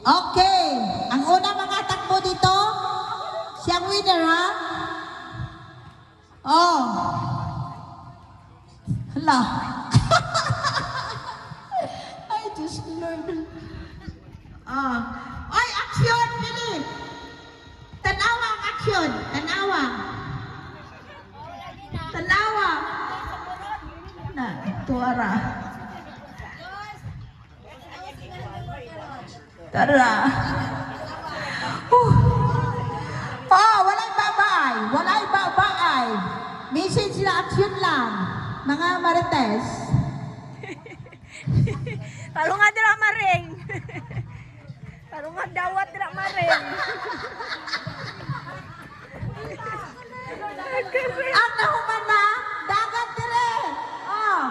Okay. Ang una mga takbo dito, siyang winner ha? Oh. Hala. Ay, Diyos ko Lord. Ah. Ay, aksyon, Pili. Tanawa ang aksyon. Tanawa. Tanawa. Na, tuwara. Tara. Oh, walay babaay. Walay babaay. Message na action lang. Mga marites. Tarungan dira maring. Tarungan dawat dira maring. Ang nahuman na, dagat dire. Oh.